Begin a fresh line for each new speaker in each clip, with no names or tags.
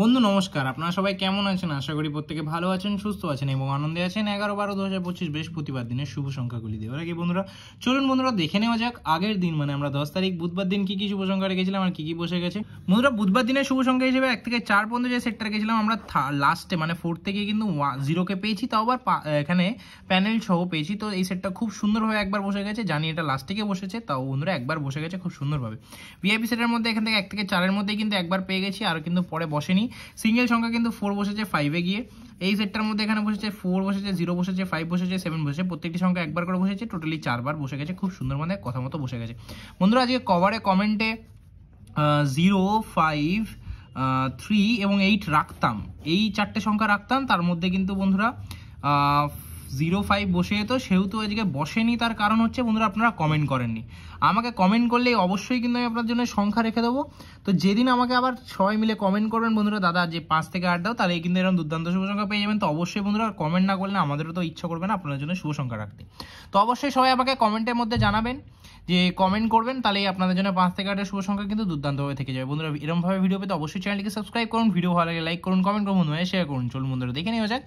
বন্ধু নমস্কার, আপনারা সবাই কেমন আছেন? আশা করি প্রত্যেকে ভালো আছেন, সুস্থ আছেন এবং আনন্দে আছেন। 11/12/2025 বৃহস্পতিবার দিনের শুভ সংখ্যাগুলি দেওয়ার আগে বন্ধুরা চলুন দেখে নেওয়া যাক আগের দিন মানে আমরা 10 তারিখ বুধবার দিন কি কি শুভ সংখ্যা রেখেছিলাম আর কি কি বসে গেছে। বন্ধুরা বুধবার দিনের শুভ সংখ্যা হিসেবে 1 থেকে 4 পর্যন্ত যে সেটটা রেখেছিলাম আমরা লাস্টে মানে 4 থেকে কিন্তু 0কে পেয়েছি, তাও আবার এখানে প্যানেল সহ পেয়েছি। তো এই সেটটা খুব সুন্দরভাবে একবার বসে গেছে, জানি এটা লাস্ট থেকে বসেছে, তাও বন্ধুরা একবার বসে গেছে খুব সুন্দরভাবে। ভিআইপি সেটের মধ্যে এখান থেকে 1 থেকে 4-এর মধ্যেই কিন্তু একবার পেয়ে গেছি, আর কিন্তু পরে বসেনি। সিঙ্গেল সংখ্যা কিন্তু 4 বসেছে 5-এ গিয়ে। এই সেটটার মধ্যে এখানে বসেছে 4 বসেছে, 0 বসেছে, 5 বসেছে, 7 বসেছে, প্রত্যেকটি সংখ্যা একবার করে বসেছে, টোটালি 4 বার বসে গেছে, খুব সুন্দর মানে কথা মতো বসে গেছে। বন্ধুরা আজকে কভারে কমেন্টে 0, 5, 3 এবং 8 রাখতাম, এই 4টে সংখ্যা রাখতাম, তার মধ্যে কিন্তু বন্ধুরা 0, 5 বসে যেত, সেহেতু আজকে বসেনি। তার কারণ হচ্ছে বন্ধুরা আপনারা কমেন্ট করেননি। আমাকে কমেন্ট করলে অবশ্যই কিন্তু আমি আপনার জন্য সংখ্যা রেখে দেবো। তো যেদিন আমাকে আবার সবাই মিলে কমেন্ট করবেন বন্ধুরা, দাদা যে 5 থেকে 8 দাও, তাহলে কিন্তু এরকম দুর্দান্ত শুভ সংখ্যা পেয়ে যাবেন। তো অবশ্যই বন্ধুরা কমেন্ট না করলে আমাদেরও তো ইচ্ছা করবে না আপনার জন্য শুভ সংখ্যা রাখতে। তো অবশ্যই সবাই আমাকে কমেন্টের মধ্যে জানাবেন যে কমেন্ট করবেন, তাহলেই আপনাদের জন্য 5 থেকে 8-এর শুভ সংখ্যা কিন্তু দুর্দান্তভাবে থেকে যাবে। বন্ধুরা এরকমভাবে ভিডিও পেতে অবশ্যই চ্যানেলটিকে সাবস্ক্রাইব করুন, ভিডিও ভালো লাগে লাইক করুন, কমেন্ট করুন, বন্ধুরা শেয়ার করুন। চলুন বন্ধুরা দেখে নেওয়া যাক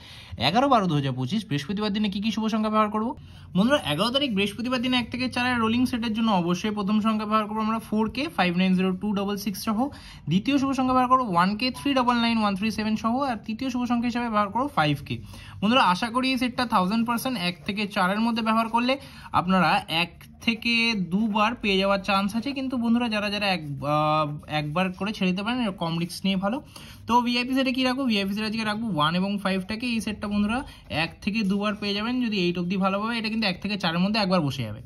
11/12/2025 বৃহস্পতিবার দিনে কি কি শুভ সংখ্যা ব্যবহার করবো। বন্ধুরা 11 তারিখ বৃহস্পতিবার দিনে 1 থেকে 4-এর রোলিং সেটের জন্য অবশ্যই প্রথম সংখ্যা ব্যবহার করবো আমরা 4K 590266 সহ, দ্বিতীয় শুভ সংখ্যা ব্যবহার করবো 1K 399137 সহ, আর তৃতীয় শুভ সংখ্যা হিসেবে ব্যবহার করবো 5K। বন্ধুরা আশা করি এই সেটটা 1000% 1 থেকে 4-এর মধ্যে ব্যবহার করলে আপনারা 1 থেকে 2 বার পেয়ে যাওয়ার চান্স আছে, কিন্তু বন্ধুরা যারা যারা একবার করে ছেড়ে দিতে পারেন, কম রিস্ক নিয়ে ভালো। তো ভিআইপি সেটে কি রাখবো? ভিআইপি সেটে আজকে রাখবো 1 এবং 5টাকে। এই সেটটা বন্ধুরা 1 থেকে 2 বার পেয়ে যাবেন, যদি 8 অবধি ভালোভাবে, এটা কিন্তু 1 থেকে 4-এর মধ্যে একবার বসে যাবে।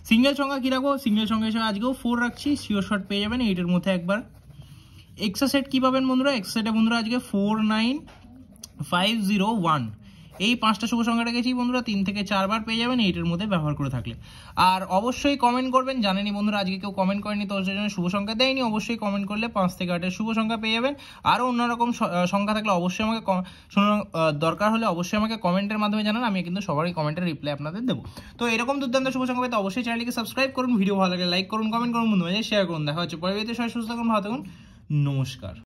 সিঙ্গেল সংখ্যা কি রাখবো? সিঙ্গেল সংখ্যা হিসেবে আজকেও 4 রাখছি, শিওর শর্ট পেয়ে যাবেন 8-এর মধ্যে একবার। এক্সট্রা সেট কি পাবেন বন্ধুরা? এক্সট্রা সেটে বন্ধুরা আজকে 4, 9, 5, 0, 1 এই 5টা শুভ সংখ্যা রেখেছি বন্ধুরা, 3 থেকে 4 বার পেয়ে যাবেন 8-এর মধ্যে ব্যবহার করে থাকলে। আর অবশ্যই কমেন্ট করবেন, জানেনি বন্ধুরা আজকে কেউ কমেন্ট করেনি, তো সেই জন্য শুভ সংখ্যা দেয়নি। অবশ্যই কমেন্ট করলে 5 থেকে 8-এর শুভ সংখ্যা পেয়ে যাবেন। আরও অন্যরকম সংখ্যা থাকলে অবশ্যই আমাকে দরকার হলে অবশ্যই আমাকে কমেন্টের মাধ্যমে জানান, আমি কিন্তু সবারই কমেন্টের রিপ্লাই আপনাদের দেবো। তো এরকম দুর্দান্ত শুভ সংখ্যা পেতে অবশ্যই চ্যানেলটিকে সাবস্ক্রাইব করুন, ভিডিও ভালো লাগে লাইক করুন, কমেন্ট করুন, বন্ধুরা শেয়ার করুন। দেখা হচ্ছে পরবর্তী সময়, সুস্থ থাকুন, ভালো থাকুন, নমস্কার।